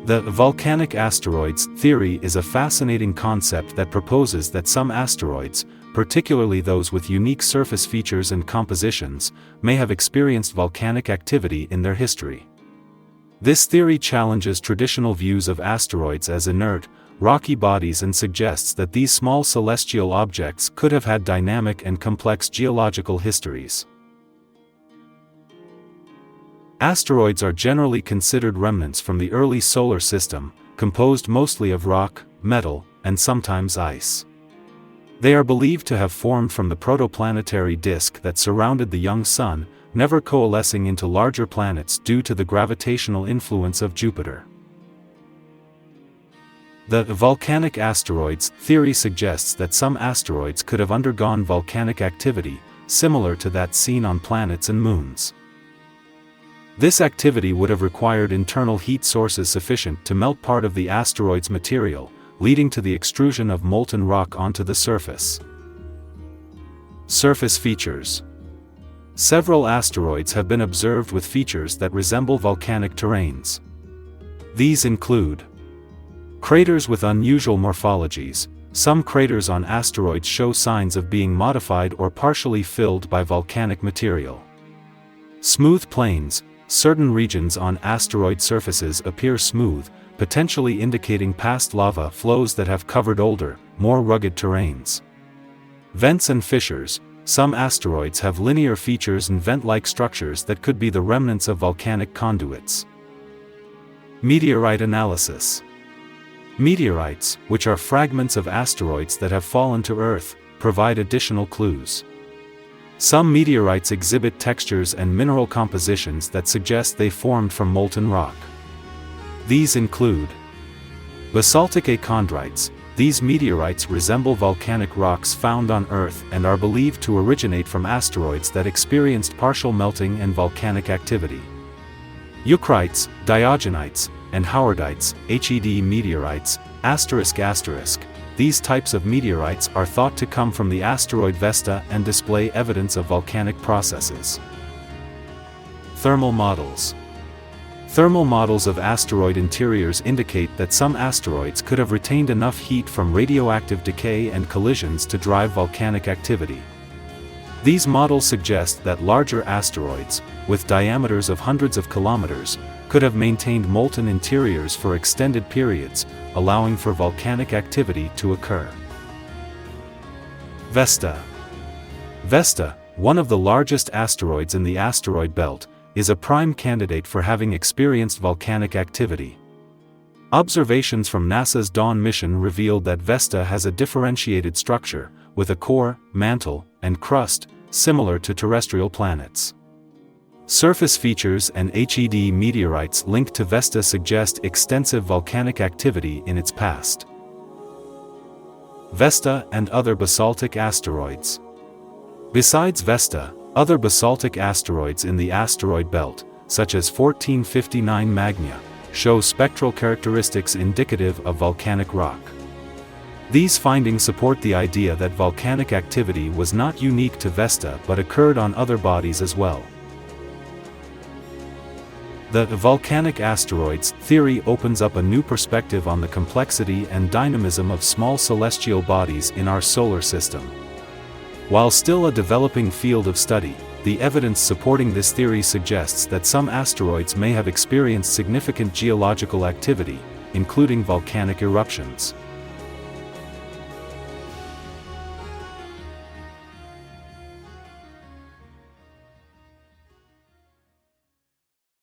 The volcanic asteroids theory is a fascinating concept that proposes that some asteroids, particularly those with unique surface features and compositions, may have experienced volcanic activity in their history. This theory challenges traditional views of asteroids as inert, rocky bodies and suggests that these small celestial objects could have had dynamic and complex geological histories. Asteroids are generally considered remnants from the early solar system, composed mostly of rock, metal, and sometimes ice. They are believed to have formed from the protoplanetary disk that surrounded the young Sun, never coalescing into larger planets due to the gravitational influence of Jupiter. The volcanic asteroids theory suggests that some asteroids could have undergone volcanic activity, similar to that seen on planets and moons. This activity would have required internal heat sources sufficient to melt part of the asteroid's material, leading to the extrusion of molten rock onto the surface. Surface features. Several asteroids have been observed with features that resemble volcanic terrains. These include craters with unusual morphologies. Some craters on asteroids show signs of being modified or partially filled by volcanic material. Smooth plains. Certain regions on asteroid surfaces appear smooth, potentially indicating past lava flows that have covered older, more rugged terrains. Vents and fissures. Some asteroids have linear features and vent-like structures that could be the remnants of volcanic conduits. Meteorite analysis. Meteorites, which are fragments of asteroids that have fallen to Earth, provide additional clues. Some meteorites exhibit textures and mineral compositions that suggest they formed from molten rock. These include basaltic achondrites. These meteorites resemble volcanic rocks found on Earth and are believed to originate from asteroids that experienced partial melting and volcanic activity. Eucrites, diogenites, and howardites, HED meteorites, ****. These types of meteorites are thought to come from the asteroid Vesta and display evidence of volcanic processes. Thermal models. Thermal models of asteroid interiors indicate that some asteroids could have retained enough heat from radioactive decay and collisions to drive volcanic activity. These models suggest that larger asteroids, with diameters of hundreds of kilometers, could have maintained molten interiors for extended periods, allowing for volcanic activity to occur. Vesta. Vesta, one of the largest asteroids in the asteroid belt, is a prime candidate for having experienced volcanic activity. Observations from NASA's Dawn mission revealed that Vesta has a differentiated structure, with a core, mantle, and crust, similar to terrestrial planets. Surface features and HED meteorites linked to Vesta suggest extensive volcanic activity in its past. Vesta and other basaltic asteroids. Besides Vesta, other basaltic asteroids in the asteroid belt, such as 1459 Magna, show spectral characteristics indicative of volcanic rock. These findings support the idea that volcanic activity was not unique to Vesta but occurred on other bodies as well. The volcanic asteroids theory opens up a new perspective on the complexity and dynamism of small celestial bodies in our solar system. While still a developing field of study, the evidence supporting this theory suggests that some asteroids may have experienced significant geological activity, including volcanic eruptions.